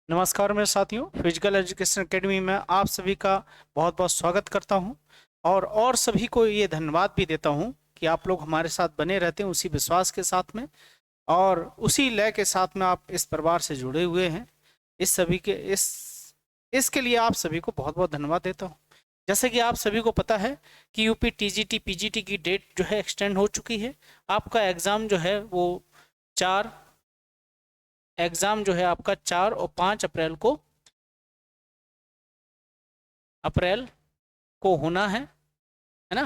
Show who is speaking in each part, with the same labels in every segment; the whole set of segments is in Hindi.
Speaker 1: नमस्कार मेरे साथियों, फिजिकल एजुकेशन एकेडमी में आप सभी का बहुत बहुत स्वागत करता हूं और सभी को ये धन्यवाद भी देता हूं कि आप लोग हमारे साथ बने रहते हैं उसी विश्वास के साथ में और उसी लय के साथ में आप इस परिवार से जुड़े हुए हैं। इस सभी के इसके लिए आप सभी को बहुत बहुत धन्यवाद देता हूं। जैसे कि आप सभी को पता है कि यूपी टीजीटी पीजीटी की डेट जो है एक्सटेंड हो चुकी है। आपका एग्ज़ाम जो है वो चार एग्ज़ाम जो है आपका 4 और 5 अप्रैल को होना है ना।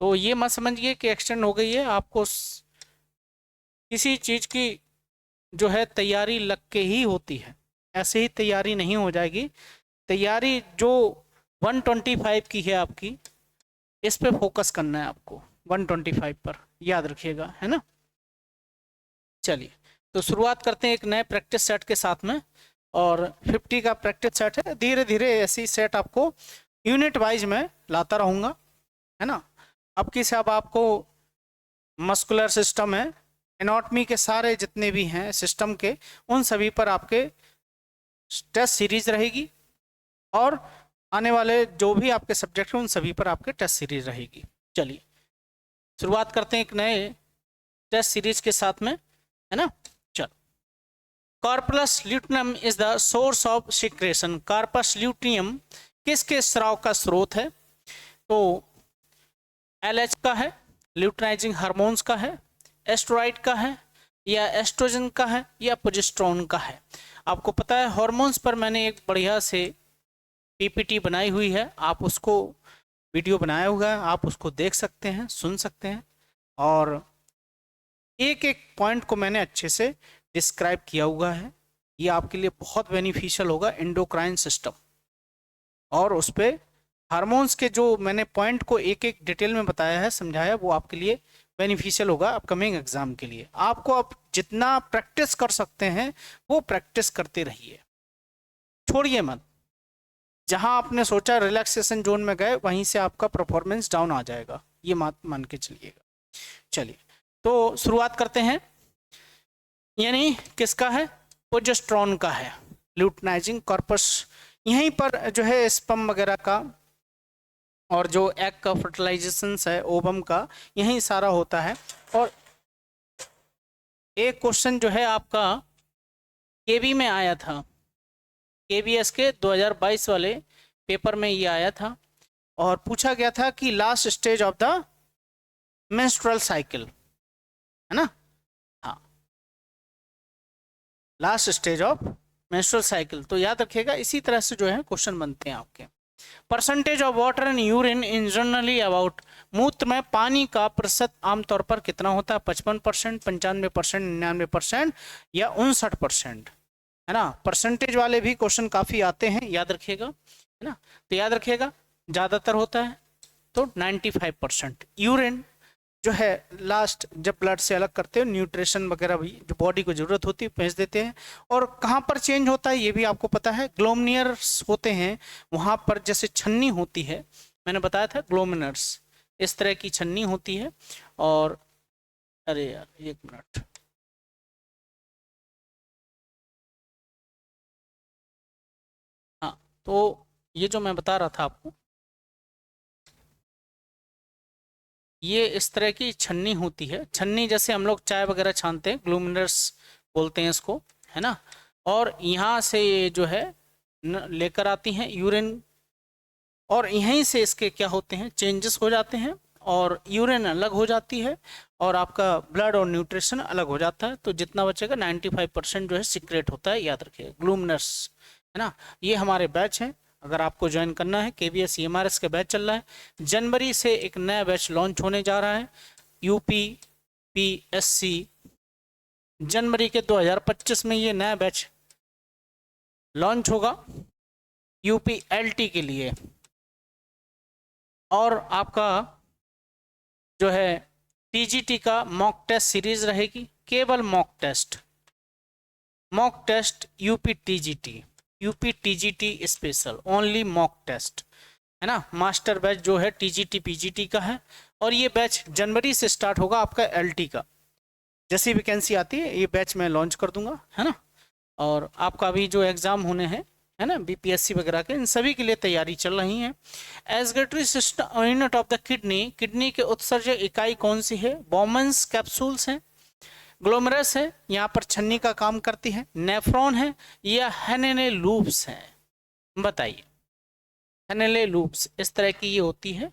Speaker 1: तो ये मत समझिए कि एक्सटेंड हो गई है। आपको किसी चीज़ की जो है तैयारी लग के ही होती है, ऐसे ही तैयारी नहीं हो जाएगी। तैयारी जो 125 की है आपकी, इस पे फोकस करना है आपको, 125 पर, याद रखिएगा, है ना। चलिए, तो शुरुआत करते हैं एक नए प्रैक्टिस सेट के साथ में। और 50 का प्रैक्टिस सेट है। धीरे धीरे ऐसी सेट आपको यूनिट वाइज में लाता रहूँगा, है ना। अब की से अब आपको मस्कुलर सिस्टम है, एनाटॉमी के सारे जितने भी हैं सिस्टम के, उन सभी पर आपके टेस्ट सीरीज रहेगी और आने वाले जो भी आपके सब्जेक्ट हैं उन सभी पर आपके टेस्ट सीरीज रहेगी। चलिए शुरुआत करते हैं एक नए टेस्ट सीरीज के साथ में, है ना। चलो, corpus luteum is the source of secretion. Corpus luteum किसके स्राव का स्रोत है? तो एलएच का है, ल्यूटिनाइजिंग हार्मोन्स का है, एस्ट्रोइड का है, या एस्ट्रोजन का है, या प्रोजेस्टेरोन का है। आपको पता है हार्मोन्स पर मैंने एक बढ़िया से पीपीटी बनाई हुई है, आप उसको वीडियो बनाया हुआ है, आप उसको देख सकते हैं, सुन सकते हैं, और एक एक पॉइंट को मैंने अच्छे से डिस्क्राइब किया हुआ है। ये आपके लिए बहुत बेनिफिशियल होगा, एंडोक्राइन सिस्टम। और उस पर हार्मोन्स के जो मैंने पॉइंट को एक एक डिटेल में बताया है, समझाया, वो आपके लिए बेनिफिशियल होगा अपकमिंग एग्जाम के लिए। आपको अब जितना प्रैक्टिस कर सकते हैं वो प्रैक्टिस करते रहिए, छोड़िए मत। जहां आपने सोचा रिलैक्सेशन जोन में गए, वहीं से आपका परफॉर्मेंस डाउन आ जाएगा, ये मान के चलिएगा। चलिए, तो शुरुआत करते हैं। यानी किसका है? प्रोजेस्टेरोन का है, ल्यूटिनाइजिंग कॉर्पस। यहीं पर जो है स्पर्म वगैरह का और जो एग का फर्टिलाइजेशन है, ओवम का, यही सारा होता है। और एक क्वेश्चन जो है आपका केबी में आया था, केबीएस के 2022 वाले पेपर में ये आया था, और पूछा गया था कि last stage of the menstrual cycle, है ना। हाँ, last stage of menstrual cycle, तो याद रखिएगा इसी तरह से जो है क्वेश्चन बनते हैं आपके। Percentage of water in urine in generally about. मूत्र में पानी का प्रतिशत आमतौर पर कितना होता है? 55%, 95%, 99% या 59%, है ना। परसेंटेज वाले भी क्वेश्चन काफी आते हैं, याद रखिएगा, है ना। तो याद रखिएगा ज्यादातर होता है तो 95%। यूरिन जो है लास्ट, जब ब्लड से अलग करते हो, न्यूट्रिशन वगैरह भी जो बॉडी को जरूरत होती है भेज देते हैं। और कहाँ पर चेंज होता है ये भी आपको पता है, ग्लोमिनियर्स होते हैं वहां पर, जैसे छन्नी होती है, मैंने बताया था ग्लोमिनर्स, इस तरह की छन्नी होती है। और अरे यार एक मिनट, हाँ, तो ये जो मैं बता रहा था आपको, ये इस तरह की छन्नी होती है। छन्नी जैसे हम लोग चाय वगैरह छानते हैं, ग्लूमिनर्स बोलते हैं इसको, है ना। और यहाँ से ये जो है लेकर आती हैं यूरिन, और यहीं से इसके क्या होते हैं, चेंजेस हो जाते हैं, और यूरिन अलग हो जाती है, और आपका ब्लड और न्यूट्रिशन अलग हो जाता है। तो जितना बचेगा 95% जो है सीक्रेट होता है, याद रखिए, ग्लूमिनर्स, है ना। ये हमारे बैच हैं, अगर आपको ज्वाइन करना है, KBS CMRS का बैच चल रहा है। जनवरी से एक नया बैच लॉन्च होने जा रहा है, UPPSC। जनवरी के 2025 में ये नया बैच लॉन्च होगा UPLT के लिए। और आपका जो है TGT का मॉक टेस्ट सीरीज रहेगी, केवल mock test, UP TGT special, only mock test, है ना। मास्टर बैच जो है TGT PGT का है, और ये बैच जनवरी से स्टार्ट होगा आपका LT का। जैसी वैकेंसी आती है ये बैच मैं लॉन्च कर दूंगा, है ना। और आपका भी जो एग्ज़ाम होने हैं, है ना, बीपीएससी वगैरह के, इन सभी के लिए तैयारी चल रही है। Excretory system unit of the kidney, kidney के उत्सर्जक इकाई कौन सी है? बोमन्स कैप्सूल्स हैं, ग्लोमेरुलस है, यहाँ पर छन्नी का काम करती है, नेफ्रॉन है, या हेनेले लूप्स है? बताइए। हेनेले लूप्स इस तरह की ये होती है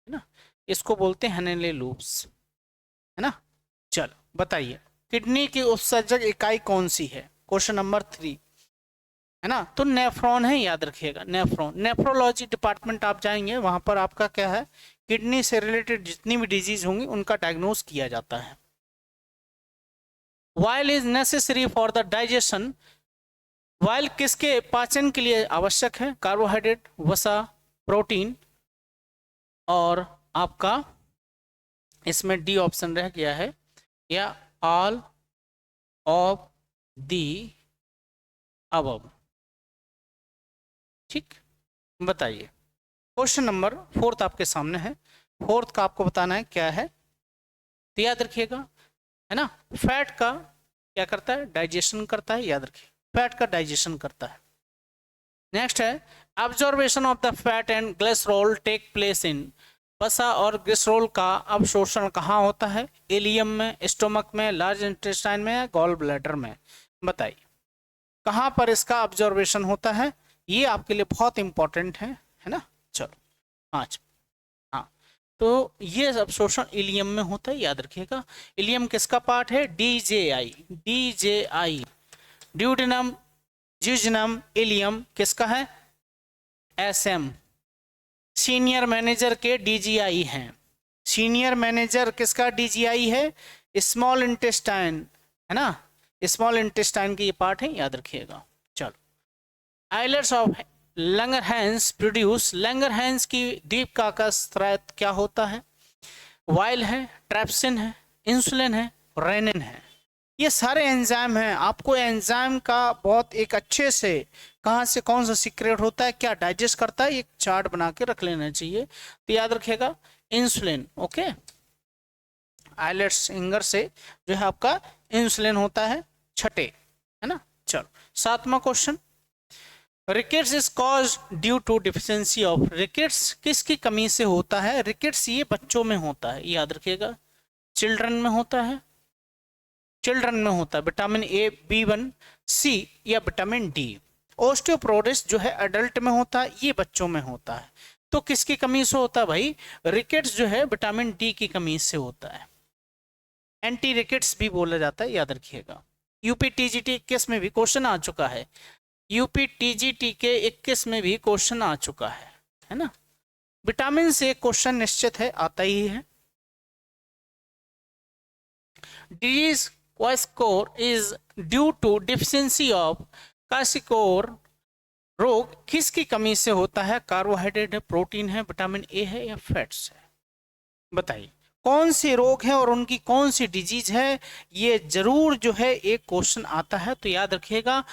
Speaker 1: ना, इसको बोलते हैं हेनेले लूप्स, है ना। चलो बताइए, किडनी की उत्सर्जक इकाई कौन सी है? क्वेश्चन नंबर 3, है ना। तो नेफ्रॉन है, याद रखिएगा, नेफ्रॉन। नेफ्रोलॉजी डिपार्टमेंट आप जाएंगे, वहां पर आपका क्या है, किडनी से रिलेटेड जितनी भी डिजीज होंगी उनका डायग्नोस किया जाता है। While is necessary for the digestion, while किसके पाचन के लिए आवश्यक है? कार्बोहाइड्रेट, वसा, प्रोटीन, और आपका इसमें डी ऑप्शन रह गया है, या ऑल ऑफ दी अबव। ठीक, बताइए। क्वेश्चन नंबर 4 आपके सामने है, 4 का आपको बताना है क्या है, तो याद रखिएगा, है ना। फैट का क्या करता है? डाइजेशन करता है, याद रखिए, फैट का डाइजेशन करता है। नेक्स्ट है, absorption of the fat and glycerol take place in, वसा और ग्लिसरॉल का अवशोषण कहाँ होता है? इलियम में, स्टोमक में, लार्ज इंटेस्टाइन में, या गॉल ब्लैडर में? बताइए कहाँ पर इसका ऑब्जॉर्वेशन होता है, ये आपके लिए बहुत इंपॉर्टेंट है ना। चलो 5, हाँ, तो ये अवशोषण इलियम में होता है, याद रखिएगा। इलियम किसका पार्ट है? डीजेआई, डीजेआई, ड्यूडेनम, जिजनम, इलियम किसका है? एसएम, सीनियर मैनेजर के डीजीआई हैं। सीनियर मैनेजर किसका डीजीआई है? स्मॉल इंटेस्टाइन, है ना, स्मॉल इंटेस्टाइन की ये पार्ट है, याद रखिएगा। चलो, आइलेट्स ऑफ लंगरहैंस प्रोड्यूस, लंगरहैंस की दीपिका का स्राव क्या होता है? वाइल है, ट्रैप्सिन है, इंसुलिन है, रेनिन है। ये सारे एंजाइम हैं, आपको एंजाइम का बहुत एक अच्छे से कहाँ से कौन सा सीक्रेट होता है, क्या डाइजेस्ट करता है, एक चार्ट बना के रख लेना चाहिए। तो याद रखिएगा इंसुलिन, ओके, आइलेट्स फिंगर से जो है आपका इंसुलिन होता है, छठे, है ना। चलो 7वां question, rickets is cause due to deficiency of, rickets किसकी कमी से होता है? रिकेट्स ये बच्चों में होता है, याद रखिएगा, चिल्ड्रन में होता है, चिल्ड्रन में होता है, विटामिन ए, B1, C या विटामिन डी। ओस्टियोपोरोसिस जो है अडल्ट में होता है, ये बच्चों में होता है। तो किसकी कमी से होता है भाई? रिकेट्स जो है विटामिन डी की कमी से होता है, एंटी रिकेट्स भी बोला जाता है, याद रखिएगा। यूपीटीजीटी 21 में भी क्वेश्चन आ चुका है, यूपीटीजीटी के 21 में भी क्वेश्चन आ चुका है ना। विटामिन से क्वेश्चन निश्चित है, आता ही है। Disease kwashiorkor is due to deficiency of, kwashiorkor रोग किसकी कमी से होता है? कार्बोहाइड्रेट है, प्रोटीन है, विटामिन ए है, या फैट्स है? बताइए कौन से रोग हैं और उनकी कौन सी डिजीज है, ये जरूर जो है एक क्वेश्चन आता है। तो याद रखिएगा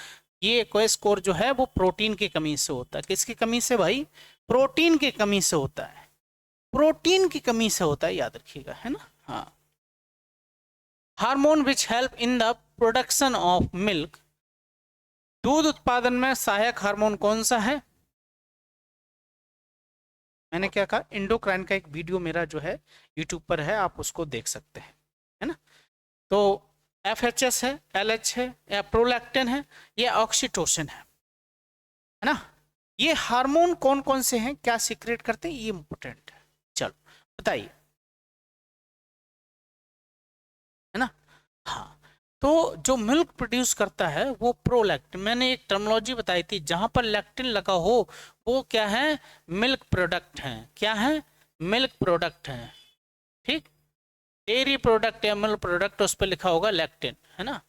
Speaker 1: ये क्वास्कोर जो है वो प्रोटीन की कमी से होता है। किसकी कमी से भाई? प्रोटीन की कमी से होता है, प्रोटीन की कमी से होता है, याद रखिएगा, है ना। हाँ, hormone which help in the production of milk, दूध उत्पादन में सहायक हार्मोन कौन सा है? मैंने क्या कहा, इंडोक्राइन का एक वीडियो मेरा जो है यूट्यूब पर है, आप उसको देख सकते हैं, है ना। तो FHS है, LH है, या प्रोलैक्टिन है, या ऑक्सीटोसिन है ना। ये हार्मोन कौन कौन से हैं, क्या सीक्रेट करते हैं, ये इंपॉर्टेंट है। चलो बताइए, है ना। हाँ, तो जो मिल्क प्रोड्यूस करता है वो प्रोलैक्टिन, मैंने एक टर्मिनोलॉजी बताई थी, जहां पर लैक्टिन लगा हो वो क्या है? मिल्क प्रोडक्ट है। क्या है? मिल्क प्रोडक्ट है, ठीक। डेयरी प्रोडक्ट या मिल्क प्रोडक्ट उस पर लिखा होगा लैक्टिन, है ना।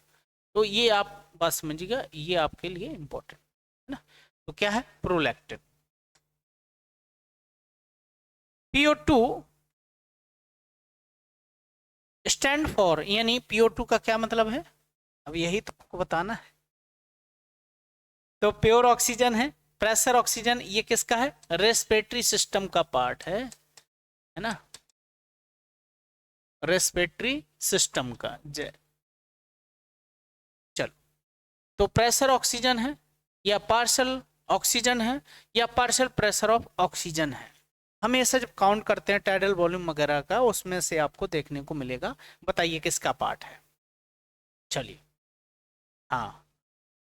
Speaker 1: तो ये आप बात समझिएगा, ये आपके लिए इंपॉर्टेंट है ना। तो क्या है? प्रोलैक्टिन। PO2 स्टैंड फॉर, यानी PO2 का क्या मतलब है, अब यही तो आपको बताना है। तो प्योर ऑक्सीजन है, प्रेशर ऑक्सीजन, ये किसका है? रेस्पिरेटरी सिस्टम का पार्ट है ना, रेस्पिरेटरी सिस्टम का। जय, चलो तो प्रेशर ऑक्सीजन है या पार्शियल ऑक्सीजन है या पार्शियल प्रेशर ऑफ ऑक्सीजन है। हमेशा जब काउंट करते हैं टाइडल वॉल्यूम वगैरह का, उसमें से आपको देखने को मिलेगा। बताइए किसका पार्ट है। चलिए, हाँ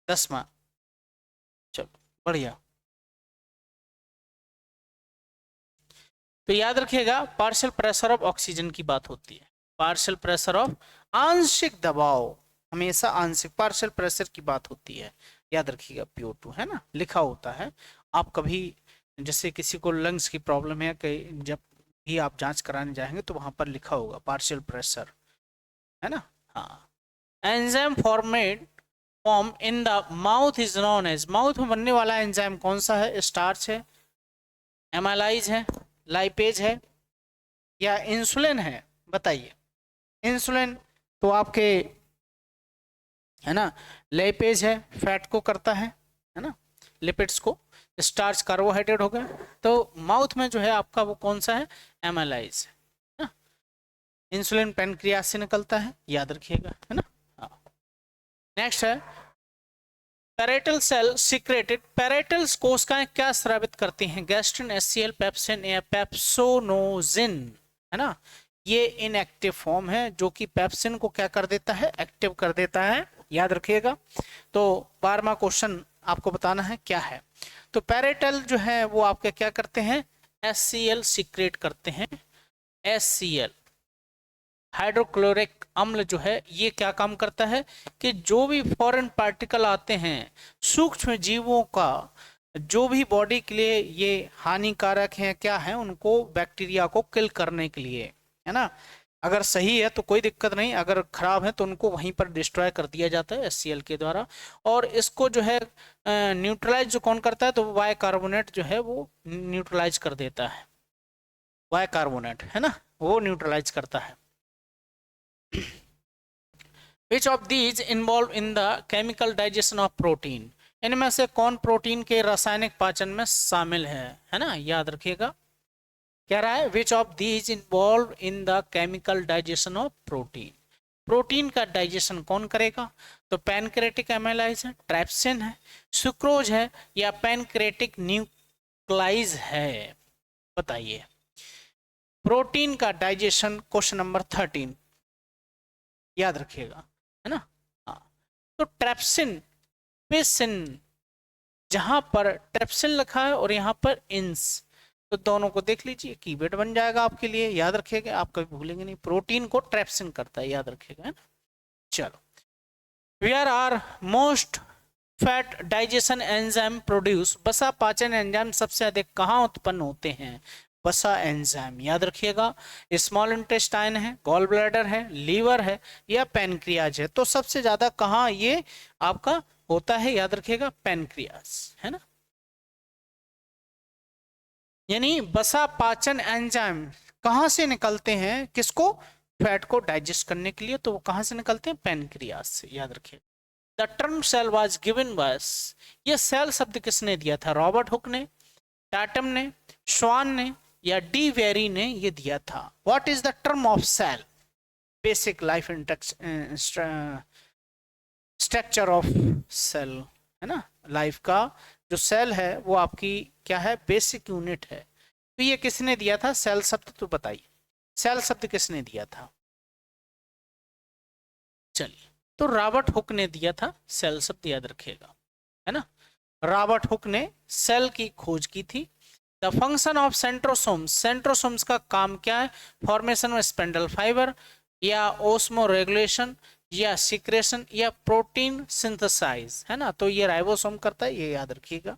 Speaker 1: 10वां। चलो बढ़िया। तो याद रखिएगा पार्शियल प्रेशर ऑफ ऑक्सीजन की बात होती है। पार्शियल प्रेशर ऑफ, आंशिक दबाव, हमेशा आंशिक पार्शियल प्रेशर की बात होती है। याद रखिएगा PO2 है ना, लिखा होता है। आप कभी जैसे किसी को लंग्स की प्रॉब्लम है, कहीं जब भी आप जांच कराने जाएंगे तो वहां पर लिखा होगा पार्शियल प्रेशर, है ना। हाँ, enzyme form in the mouth is known as, mouth में बनने वाला एंजाइम कौन सा है? स्टार्च है, एमाइलाइज है, लाइपेज है या इंसुलिन है? बताइए। इंसुलिन तो आपके, है ना, लाइपेज है, फैट को करता है ना, लिपिड्स को। स्टार्च कार्बोहाइड्रेट हो गया। तो माउथ में जो है आपका वो कौन सा है? एमाइलाइज है ना। इंसुलिन पैनक्रियास से निकलता है, याद रखिएगा, है ना। हाँ, नेक्स्ट है पैरेटल सेल सीक्रेटेड। पैरेटल कोशिकाएं क्या स्रावित करती हैं? गैस्ट्रिन, एचसीएल, पेप्सिन या पेप्सोनोजिन, है ना। ये इनएक्टिव फॉर्म है जो कि पेप्सिन को क्या कर देता है? एक्टिव कर देता है, याद रखिएगा। तो 12वां क्वेश्चन आपको बताना है क्या है। तो पैरेटल जो है वो आपके क्या करते हैं? HCl सीक्रेट करते हैं। HCl हाइड्रोक्लोरिक अम्ल जो है ये क्या काम करता है कि जो भी फॉरेन पार्टिकल आते हैं सूक्ष्म जीवों का, जो भी बॉडी के लिए ये हानिकारक हैं क्या है, उनको बैक्टीरिया को किल करने के लिए, है ना। अगर सही है तो कोई दिक्कत नहीं, अगर खराब है तो उनको वहीं पर डिस्ट्रॉय कर दिया जाता है HCl के द्वारा। और इसको जो है न्यूट्रलाइज जो कौन करता है? तो वाई कार्बोनेट जो है वो न्यूट्रलाइज कर देता है। वाई कार्बोनेट, है ना, वो न्यूट्रलाइज करता है। Which of these involve in the chemical digestion of protein? इनमें से कौन प्रोटीन के रासायनिक पाचन में शामिल है ना, याद रखिएगा। क्या रहा है? Which of these involve in the chemical digestion of protein? Protein का डाइजेशन कौन करेगा? तो पैनक्रेटिक एमाइलाइज है, ट्राइप्सिन है, सुक्रोज है या पैनक्रेटिक न्यूक्लाइज है? बताइए। प्रोटीन का डाइजेशन, क्वेश्चन नंबर 13, याद रखिएगा, है ना। हाँ, तो ट्रेप्सिन, पेसिन, जहां पर ट्रेप्सिन लिखा है और यहां पर इंस, तो दोनों को देख लीजिए, कीवर्ड बन जाएगा आपके लिए, याद रखिएगा, आप कभी भूलेंगे नहीं। प्रोटीन को ट्रेप्सिन करता है, याद रखिएगा, है ना। चलो, where are most fat digestion enzyme produce, वसा पाचन एंजाइम सबसे अधिक कहाँ उत्पन्न होते हैं? वसा एंजाइम, याद रखिएगा। स्मॉल इंटेस्टाइन है, गॉल ब्लैडर है, लीवर है या पैनक्रियाज है? तो सबसे ज्यादा कहाँ ये आपका होता है? याद रखिएगा, पैनक्रियाज, है ना। यानी वसा पाचन एंजाइम कहाँ से निकलते हैं? किसको? फैट को डाइजेस्ट करने के लिए। तो वो कहाँ से निकलते हैं? पैनक्रियाज से, याद रखिए। The term cell was given बस, ये सेल शब्द किसने दिया था? रॉबर्ट हुक ने, टाटम ने, श्वान ने या डी वेरी ने ये दिया था। What is the term of cell? Basic life structure of cell, है ना। लाइफ का जो सेल है वो आपकी क्या है? बेसिक यूनिट है। तो ये किसने दिया था सेल शब्द? तो बताइए, सेल शब्द किसने दिया था? चलिए, तो रॉबर्ट हुक ने दिया था सेल शब्द, याद रखिएगा, है ना। रॉबर्ट हुक ने सेल की खोज की थी। The function of centrosomes, centrosomes का काम क्या है? फॉर्मेशन ऑफ स्पेंडल फाइबर या ओस्मो रेगुलेशन या सिक्रेशन या प्रोटीन सिंथेसाइज, है ना। तो ये राइबोसोम करता है, ये याद रखिएगा।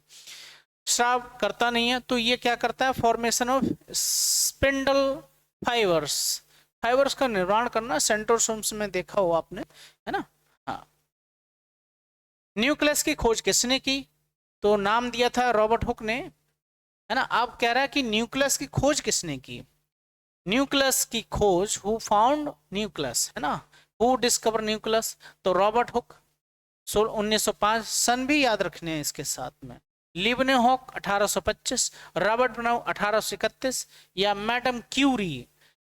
Speaker 1: स्राव करता नहीं है, तो ये क्या करता है? Formation of spindle fibres, fibres का निर्माण करना सेंट्रोसोम्स में देखा हो आपने, है ना। हाँ, न्यूक्लियस की खोज किसने की? तो नाम दिया था रॉबर्ट हुक ने, है ना। आप कह रहा है कि न्यूक्लियस की खोज किसने की? न्यूक्लियस की खोज, हु फाउंड न्यूक्लियस, है ना, हु डिस्कवर न्यूक्लियस? तो रॉबर्ट हुक 1905, सन भी याद रखने हैं इसके साथ में। लिबनेहोक 1825, रॉबर्ट ब्राउन 1831 या मैडम क्यूरी,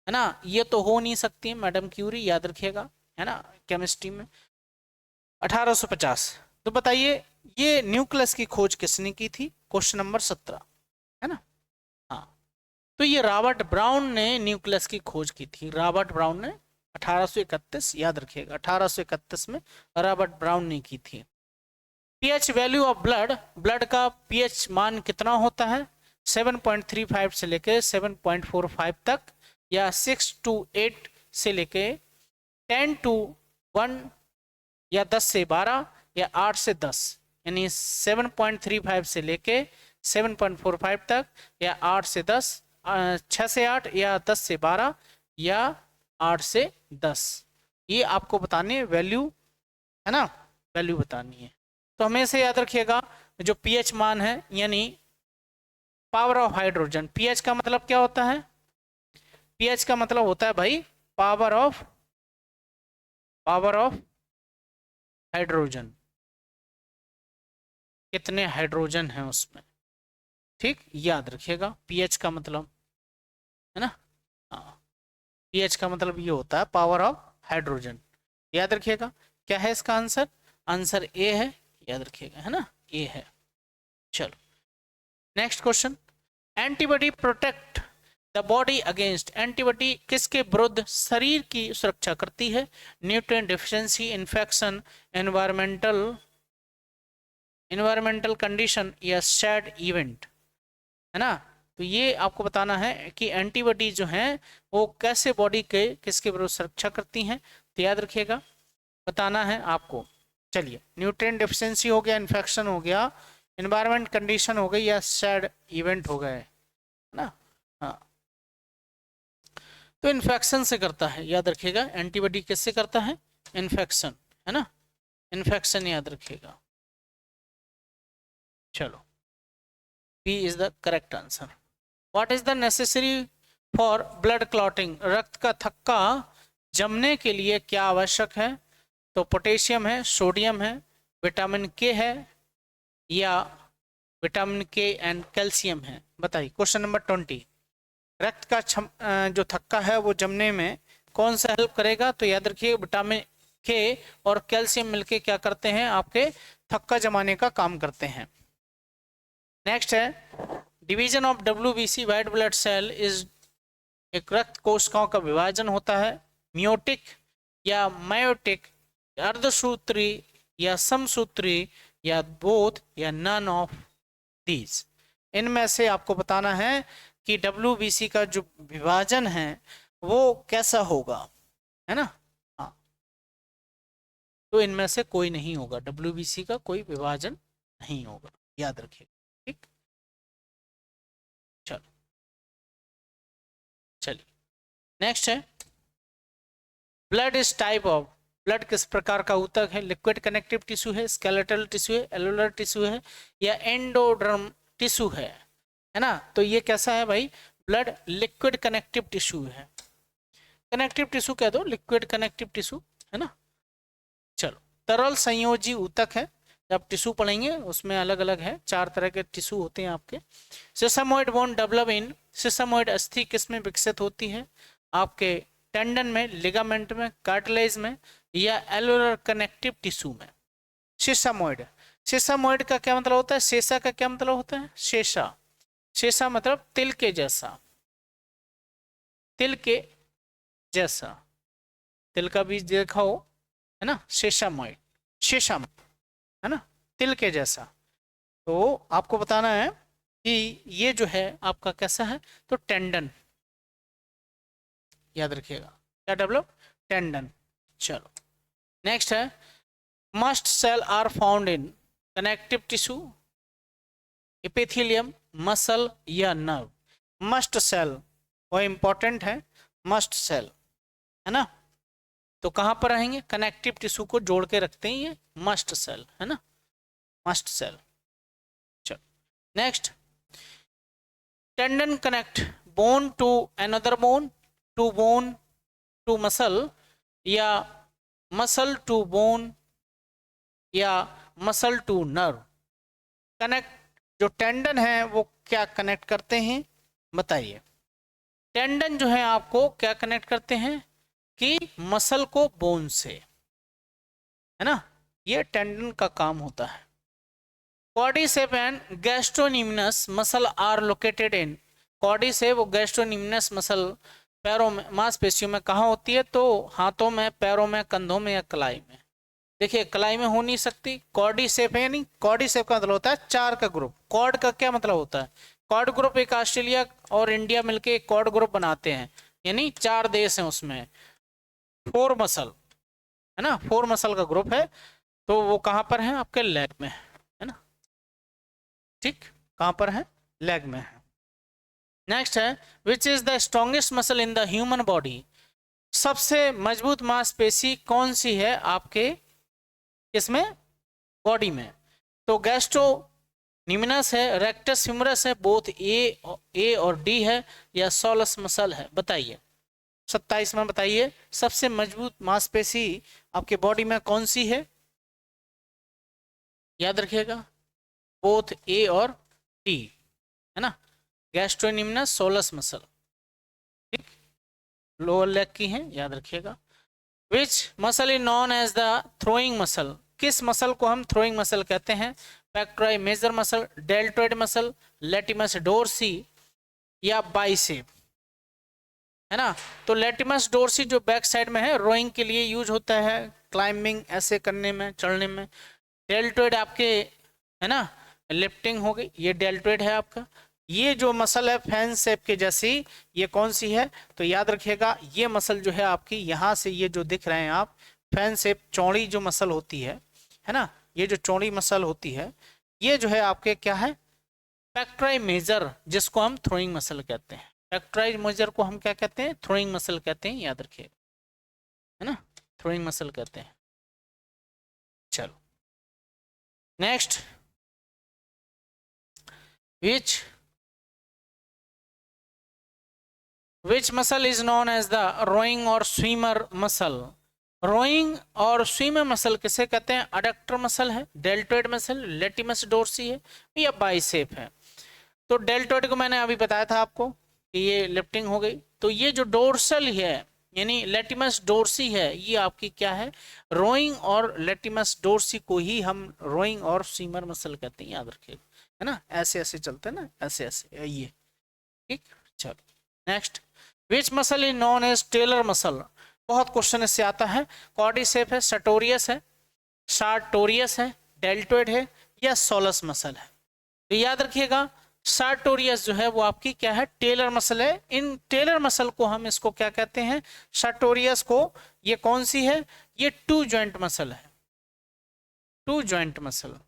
Speaker 1: है ना। ये तो हो नहीं सकती मैडम क्यूरी, याद रखिएगा, है ना, केमिस्ट्री में 1850। तो बताइए ये न्यूक्लियस की खोज किसने की थी, क्वेश्चन नंबर 17, है ना। हाँ, तो ये रॉबर्ट ब्राउन ने न्यूक्लियस की खोज की थी। रॉबर्ट ब्राउन ने 1831, याद रखिएगा 1831 में रॉबर्ट ब्राउन ने की थी। PH value of blood, blood का पीएच मान कितना होता है, 7.35 से लेके 7.45 तक, या 6 to 8 से लेके 10 to 1, या 10 से 12, या 8 से 10, यानी 7.35 से लेके 7.45 तक, या 8 से 10, 6 से 8, या 10 से 12, या 8 से 10, ये आपको बताने वैल्यू, है ना, वैल्यू बतानी है। तो हमेशा याद रखिएगा जो पीएच मान है, यानी पावर ऑफ हाइड्रोजन, पीएच का मतलब क्या होता है, पीएच का मतलब होता है भाई पावर ऑफ हाइड्रोजन, कितने हाइड्रोजन हैं उसमें, ठीक, याद रखिएगा पीएच का मतलब, है ना। हाँ, पीएच का मतलब ये होता है पावर ऑफ हाइड्रोजन, याद रखिएगा। क्या है इसका आंसर, आंसर ए है, याद रखिएगा, है ना, ए है। चलो next question, antibody protect the body against, antibody किसके विरुद्ध शरीर की सुरक्षा करती है, nutrient deficiency, infection, environmental condition, या सैड इवेंट, है ना। तो ये आपको बताना है कि एंटीबॉडी जो हैं वो कैसे बॉडी के किसके विरुद्ध सुरक्षा करती हैं, तो याद रखिएगा बताना है आपको। चलिए, न्यूट्रिएंट डिफिशिएंसी हो गया, इन्फेक्शन हो गया, एनवायरमेंट कंडीशन हो गई, या सैड इवेंट हो गए, ना। हाँ, तो इन्फेक्शन से करता है, याद रखिएगा एंटीबॉडी किससे करता है, इन्फेक्शन, है ना, इन्फेक्शन याद रखिएगा। चलो, B is the correct answer. What is the necessary for blood clotting, रक्त का थक्का जमने के लिए क्या आवश्यक है, तो पोटेशियम है, सोडियम है, विटामिन के है, या विटामिन के एंड कैल्शियम है, बताइए। क्वेश्चन नंबर 20, रक्त का जो थक्का है वो जमने में कौन सा हेल्प करेगा, तो याद रखिए विटामिन के और कैल्शियम मिलके क्या करते हैं, आपके थक्का जमाने का काम करते हैं। नेक्स्ट है division of WBC, white blood cell is, एक रक्त कोशिकाओं का विभाजन होता है, मियोटिक या मायोटिक, अर्धसूत्री या समसूत्री, या बोथ, या नन ऑफ दीज। इनमें से आपको बताना है कि WBC का जो विभाजन है वो कैसा होगा, है ना। हाँ, तो इनमें से कोई नहीं होगा, WBC का कोई विभाजन नहीं होगा, याद रखिए, ठीक। चलो चलिए, नेक्स्ट है blood is type of, blood किस प्रकार का ऊतक है, लिक्विड कनेक्टिव टिश्यू है, स्केलेटल टिश्यू है, एलुलर टिश्यू है, या एंडोडर्म टिश्यू है ना। तो ये कैसा है भाई, ब्लड लिक्विड कनेक्टिव टिश्यू है, कनेक्टिव टिश्यू कह दो, लिक्विड कनेक्टिव टिश्यू, है ना। चलो, तरल संयोजी ऊतक है, जब टिश्यू पढ़ेंगे उसमें अलग अलग है, 4 तरह के टिश्यू होते हैं आपके। Sesamoid bone develop in, sesamoid अस्थि किस में विकसित होती है, आपके टेंडन में, लिगामेंट में, कार्टिलेज में, या एलुलर कनेक्टिव टिश्यू में। सिसमोइड, सिसमोइड का क्या मतलब होता है, शेषा का क्या मतलब होता है, शेषा, शेषा मतलब तिल के जैसा, तिल के जैसा, तिल का बीज देखा हो, है ना, शेषामोइड, शेषम, है ना, तिल के जैसा। तो आपको बताना है कि ये जो है आपका कैसा है, तो टेंडन, याद रखिएगा, क्या डेवलप, टेंडन। चलो नेक्स्ट है mast cell are found in, connective tissue, epithelium, muscle, या नर्व। मस्ट सेल वो इंपॉर्टेंट है, मस्ट सेल, है ना, तो कहां पर रहेंगे, कनेक्टिव टिश्यू को जोड़ के रखते हैं ये मस्ट सेल, है ना, मस्ट सेल। चलो next, tendon connect bone to another bone, to bone to muscle, या मसल टू बोन, या मसल टू नर्व। कनेक्ट, जो टेंडन है वो क्या कनेक्ट करते हैं, बताइए। टेंडन जो है आपको क्या कनेक्ट करते हैं, कि मसल को बोन से, है ना, ये टेंडन का काम होता है। Quadricep and gastrocnemius muscle are located in, quadricep और गैस्ट्रोनिमिनस मसल पैरों में, मांसपेशियों में कहाँ होती है? तो हाथों में, पैरों में, कंधों में या कलाई में। देखिए कलाई में हो नहीं सकती, क्वाड्रिसेप है, यानी क्वाड्रिसेप का मतलब होता है चार का ग्रुप। क्वाड का क्या मतलब होता है? क्वाड ग्रुप एक ऑस्ट्रेलिया और इंडिया मिलके एक क्वाड ग्रुप बनाते हैं, यानी चार देश हैं उसमें। फोर मसल है ना, फोर मसल का ग्रुप है, तो वो कहाँ पर है? आपके लेग में है ना, ठीक, कहाँ पर है? लेग में है। नेक्स्ट है which is the strongest muscle in the human body, सबसे मजबूत मांसपेशी कौन सी है आपके इसमें बॉडी में? तो गैस्ट्रो निमिनस है, रेक्टस ह्यूमरस है, बोथ ए और डी है, या सोलस मसल है? बताइए 27 में बताइए सबसे मजबूत मांसपेशी आपके बॉडी में कौन सी है? याद रखिएगा बोथ ए और डी है ना, गैस्ट्रोनिमिनस, सोलस मसल, ठीक, लोअर लेग की है, याद रखिएगा। Which muscle is known as the throwing muscle, किस मसल को हम थ्रोइंग मसल कहते हैं? Pectoralis major muscle, deltoid muscle, latissimus dorsi या बाइसेप, है ना। तो लेटिमस डोर्सी जो बैक साइड में है, रोइंग के लिए यूज होता है, क्लाइंबिंग ऐसे करने में, चढ़ने में। डेल्टोइड आपके है ना, लिफ्टिंग हो गई, ये डेल्टोइड है आपका। ये जो मसल है फैन शेप के जैसी, ये कौन सी है? तो याद रखिएगा ये मसल जो है आपकी यहाँ से, ये जो दिख रहे हैं आप, फैन शेप चौड़ी जो मसल होती है ना, ये जो चौड़ी मसल होती है, ये जो है आपके क्या है? पेक्टोराइज मेजर, जिसको हम थ्रोइंग मसल कहते हैं। पेक्टोराइज मेजर को हम क्या कहते हैं? थ्रोइंग मसल कहते हैं, याद रखिएगा, है ना, थ्रोइंग मसल कहते हैं। चलो next, which muscle is known as the rowing और स्विमर मसल, रोइंग और स्विमर मसल किसे कहते हैं? अडक्टर मसल है, डेल्टोइड मसल, लेटिमस डोर्सी है, या बाइसेप है। तो डेल्टोइड को मैंने अभी बताया था आपको कि ये लिफ्टिंग हो गई। तो ये जो डोर्सल है यानी लेटिमस डोर्सी है, ये आपकी क्या है? रोइंग और लेटिमस डोर्सी को ही हम रोइंग और स्विमर मसल कहते हैं, याद रखिएगा, है ना, ऐसे ऐसे चलते हैं ना, ऐसे ऐसे, ये ठीक। चलो next, which muscle is known as tailor muscle, बहुत क्वेश्चन इससे आता है। क्वाड्रिसेप है, सर्टोरियस है, सार्टोरियस है, डेल्टोइड है, या सोलस मसल है? तो याद रखिएगा सार्टोरियस जो है वो आपकी क्या है? टेलर मसल है। इन टेलर मसल को हम इसको क्या कहते हैं? सार्टोरियस को। ये कौन सी है? ये टू जॉइंट मसल है, टू जॉइंट मसल,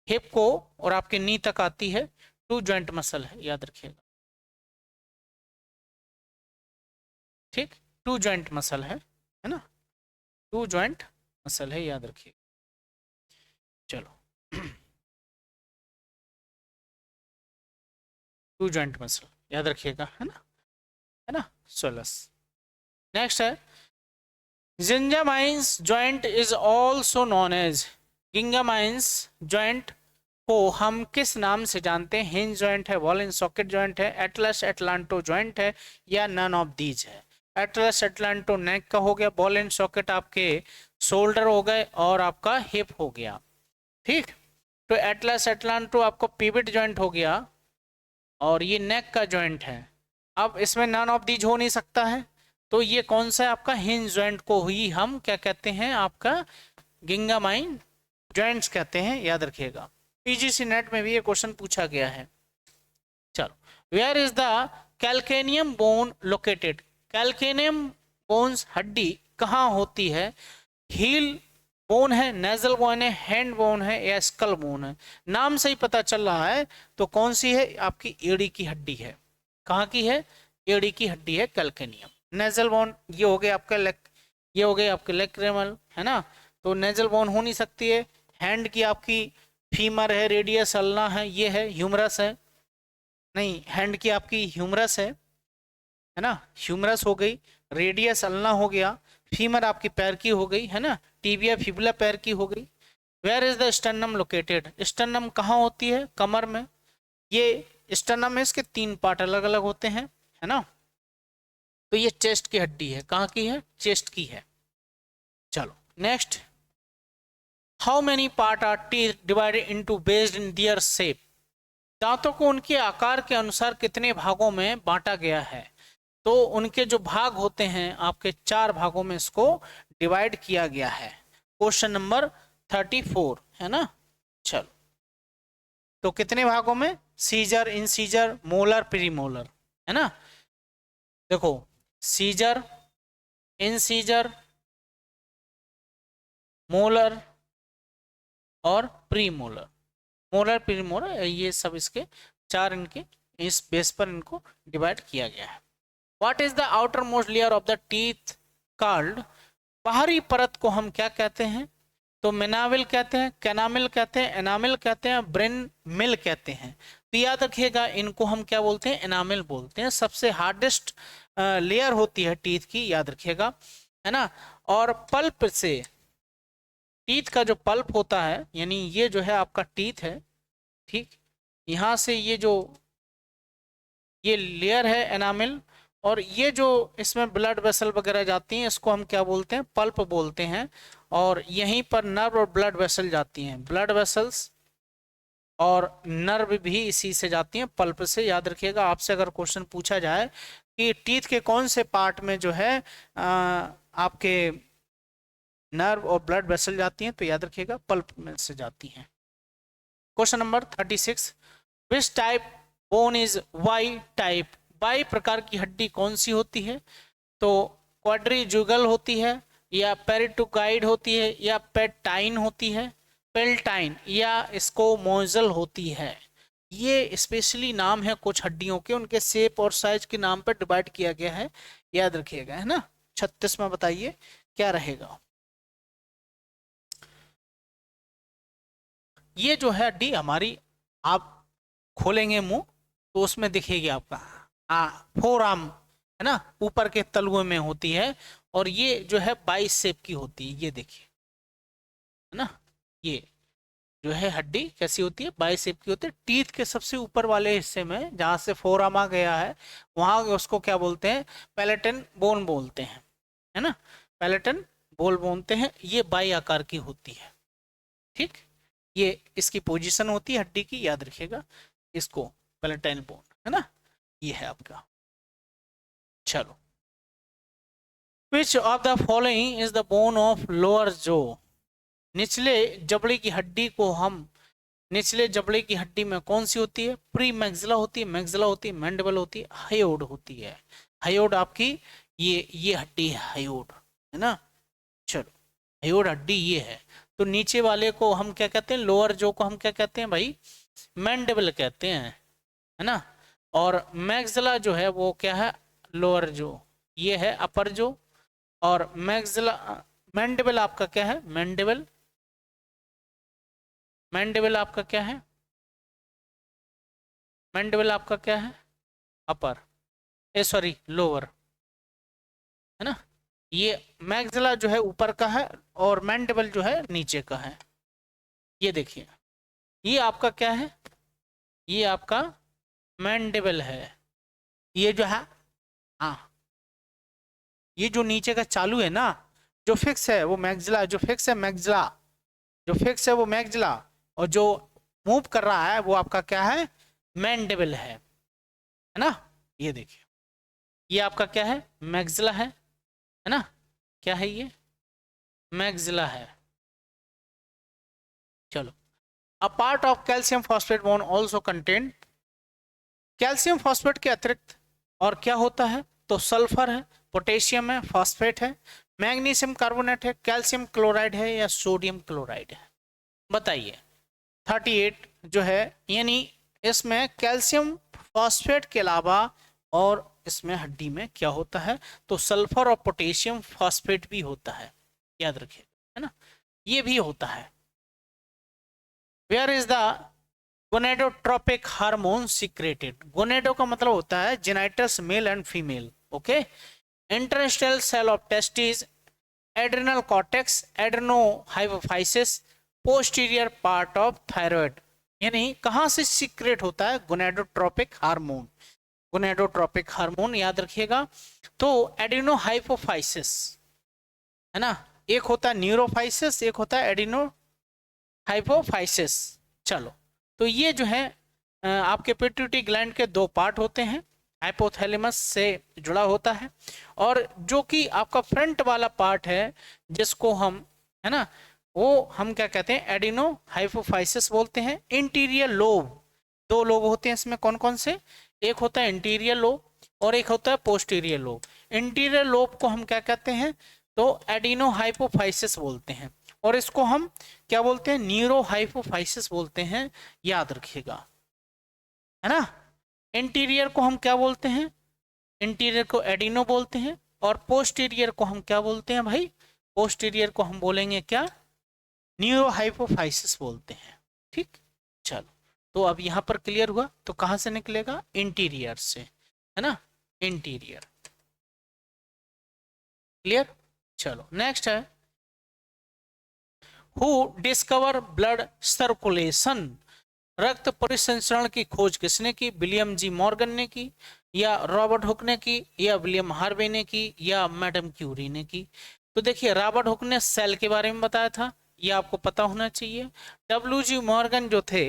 Speaker 1: हिप को और आपके नी तक आती है, टू जॉइंट मसल है, याद रखिएगा, ठीक, टू जॉइंट मसल है ना, टू जॉइंट मसल है, याद रखिएगा। चलो टू जॉइंट मसल याद रखिएगा, है ना, सोलस। नेक्स्ट है ginglymus joint is also known as, ginglymus joint को हम किस नाम से जानते हैं? हिंज जॉइंट है, बॉल एंड सॉकेट जॉइंट है, एटलस एटलांटो जॉइंट है, या नन ऑफ दीज है? एटलस एटलांटो नेक का हो गया, बॉल एंड सॉकेट आपके शोल्डर हो गए, और आपका हिप हो गया, ठीक। तो एटलस एटलांटो आपको पिवट जॉइंट हो गया, और ये नेक का जॉइंट है। अब इसमें नन ऑफ दीज हो नहीं सकता है, तो ये कौन सा है आपका? हिंज जॉइंट को ही हम क्या कहते हैं? आपका गिंगामाइन जॉइंट्स कहते हैं, याद रखिएगा। पीजीसी नेट में भी ये क्वेश्चन पूछा गया है। चलो, where is the calcaneum bone located, calcaneum bones हड्डी कहाँ होती है? हील बोन है, नेजल बोन है, हैंड बोन है, या स्कल बोन है? नाम से ही पता चल रहा है, तो कौन सी है? आपकी एड़ी की हड्डी है। कहाँ की है? एड़ी की हड्डी है कैल्केनियम। नेजल बोन ये हो गए आपका लेग, ये हो गए आपके लेक्रेमल, है ना, तो नेजल बोन हो नहीं सकती है। हैंड की आपकी फीमर है, रेडियस अल्ना है, ये है ह्यूमरस है, नहीं, हैंड की आपकी ह्यूमरस है ना, ह्यूमरस हो गई, रेडियस अल्ना हो गया, फीमर आपकी पैर की हो गई, है ना, टीबिया फिबुला पैर की हो गई। Where is the sternum located, sternum कहाँ होती है? कमर में। ये स्टर्नम में इसके तीन पार्ट अलग अलग होते हैं, है ना, तो ये चेस्ट की हड्डी है, कहाँ की है? चेस्ट की है। चलो next, how many part are teeth divided into based in their shape, दांतों को उनके आकार के अनुसार कितने भागों में बांटा गया है। तो उनके जो भाग होते हैं आपके 4 भागों में इसको डिवाइड किया गया है। क्वेश्चन नंबर 34 है ना। चलो, तो कितने भागों में, सीजर, इंसीजर, मोलर, प्रीमोलर, है ना। देखो, सीजर, इंसीजर, मोलर और प्रीमोलर, मोलर, प्रीमोलर, ये सब इसके 4 इनके इस बेस पर इनको डिवाइड किया गया है। What is the outer most layer of the teeth called, बाहरी परत को हम क्या कहते हैं। तो मेनाविल कहते हैं, कैनामिल कहते हैं, एनामिल कहते हैं, ब्रेन मिल कहते हैं। तो याद रखिएगा इनको हम क्या बोलते हैं, एनामिल बोलते हैं। सबसे हार्डेस्ट लेयर होती है टीथ की, याद रखिएगा, है ना। और पल्प से, टीथ का जो पल्प होता है, यानी ये जो है आपका टीथ है, ठीक, यहाँ से ये जो ये लेयर है एनामिल, और ये जो इसमें ब्लड वेसल वगैरह जाती हैं इसको हम क्या बोलते हैं, पल्प बोलते हैं। और यहीं पर नर्व और ब्लड वेसल जाती हैं, ब्लड वेसल्स और नर्व भी इसी से जाती हैं, पल्प से। याद रखिएगा, आपसे अगर क्वेश्चन पूछा जाए कि टीथ के कौन से पार्ट में जो है आपके नर्व और ब्लड वेसल जाती हैं, तो याद रखिएगा पल्प में से जाती हैं। Question number 36, which type bone is Y type, Y प्रकार की हड्डी कौन सी होती है। तो क्वाड्रीजुगल होती है, या पेरिटोकाइड होती है, या पेटाइन होती है, पेल्टाइन या स्कोमोजल होती है। ये स्पेशली नाम है कुछ हड्डियों के, उनके शेप और साइज के नाम पर डिवाइड किया गया है, याद रखिएगा, है ना। 36 में बताइए क्या रहेगा। ये जो है हड्डी हमारी, आप खोलेंगे मुंह तो उसमें दिखेगी आपका फोर आर्म, है ना, ऊपर के तलुए में होती है। और ये जो है बाई शेप की होती है, ये देखिए, है ना। ये जो है हड्डी कैसी होती है, बाई शेप की होती है। टीथ के सबसे ऊपर वाले हिस्से में जहां से फोराम आ गया है, वहां उसको क्या बोलते हैं, पैलेटन बोन बोलते हैं, है ना, पैलेटन बोन बोलते हैं। ये बाई आकार की होती है, ठीक। ये इसकी पोजीशन होती है हड्डी की, याद रखिएगा इसको, पैलेटाइन बोन, है ना, ये है आपका। चलो, which of the following is the bone of lower जो, निचले जबड़े की हड्डी को हम, निचले जबड़े की हड्डी में कौन सी होती है, प्री मैग्जिला होती है, मैग्जिला होती है, मैंडिबल होती है, हायोड होती है। हायोड आपकी ये हड्डी है, हायोड, है ना। चलो, हायोड हड्डी ये है। तो नीचे वाले को हम क्या कहते हैं, लोअर जो को हम क्या कहते हैं भाई, मैंडिबल कहते हैं, है ना। और मैग्जिला जो है वो क्या है, लोअर जो, ये है अपर जो। और मैग्जिला, मैंडिबल आपका क्या है, मैंडिबल, मैंडिबल आपका क्या है, मैंडिबल आपका क्या है, अपर, सॉरी लोअर, है ना। ये मैग्जिला जो है ऊपर का है और मैंडिबल जो है नीचे का है। ये देखिए, ये आपका क्या है, ये आपका मैंडिबल है। ये जो है, हाँ, ये जो नीचे का चालू है ना, जो फिक्स है वो मैग्जिला, जो फिक्स है मैग्जिला, जो फिक्स है वो मैग्जिला, और जो मूव कर रहा है वो आपका क्या है, मैंडिबल है ना। ये देखिए, ये आपका क्या है, मैग्जिला है ना। क्या है ये, मैग्जिला है। चलो, a part of calcium phosphate bone also contain, calcium phosphate के अतिरिक्त और क्या होता है, तो सल्फर है, पोटेशियम है, फॉस्फेट है, मैग्नीशियम कार्बोनेट है, कैल्शियम क्लोराइड है, या सोडियम क्लोराइड है। बताइए 38 जो है, यानी इसमें कैल्शियम फॉस्फेट के अलावा और इसमें हड्डी में क्या होता है, तो सल्फर और पोटेशियम फॉस्फेट भी होता है, याद रखिए, है ना, ये भी होता है। Where is the gonadotropic hormone secreted, gonado का मतलब होता है genitals, male and female, okay. Interstitial cell of testis, adrenal cortex, adenohypophysis, posterior part of thyroid, यानी कहां से सीक्रेट होता है गोनेडोट्रोपिक हार्मोन, गोनेडोट्रोपिक हार्मोन याद रखिएगा। तो एडिनोहाइपोफाइसिस, है ना, एक होता है न्यूरोफाइसिस, एक होता है एडिनो हाइपोफाइसिस। चलो, तो ये जो है आपके पिट्यूटरी ग्लैंड के दो पार्ट होते हैं, हाइपोथैलेमस से जुड़ा होता है, और जो कि आपका फ्रंट वाला पार्ट है जिसको हम, है ना, वो हम क्या कहते हैं, एडिनो हाइपोफाइसिस बोलते हैं। इंटीरियर लोब, दो लोब होते हैं इसमें, कौन कौन से, एक होता है इंटीरियर लोब और एक होता है पोस्टीरियर लोब। इंटीरियर लोब को हम क्या कहते हैं, तो एडिनो हाइपोफाइसिस बोलते हैं, और इसको हम क्या बोलते हैं, न्यूरो हाइपोफाइसिस बोलते हैं, याद रखिएगा, है ना। इंटीरियर को हम क्या बोलते हैं, इंटीरियर को एडिनो बोलते हैं, और पोस्टीरियर को हम क्या बोलते हैं भाई, पोस्टीरियर को हम बोलेंगे क्या, न्यूरो हाइपोफाइसिस बोलते हैं। ठीक, चलो, तो अब यहां पर क्लियर हुआ, तो कहां से निकलेगा, इंटीरियर से, है ना, इंटीरियर, क्लियर। चलो नेक्स्ट है, हु डिस्कवर ब्लड सर्कुलेशन, रक्त परिसंचरण की खोज किसने की, विलियम जी मॉर्गन ने की, या रॉबर्ट हुक ने की, या विलियम हार्वे ने की, या मैडम क्यूरी ने की। तो देखिए, रॉबर्ट हुक ने सेल के बारे में बताया था, ये आपको पता होना चाहिए। डब्ल्यू जी मॉर्गन जो थे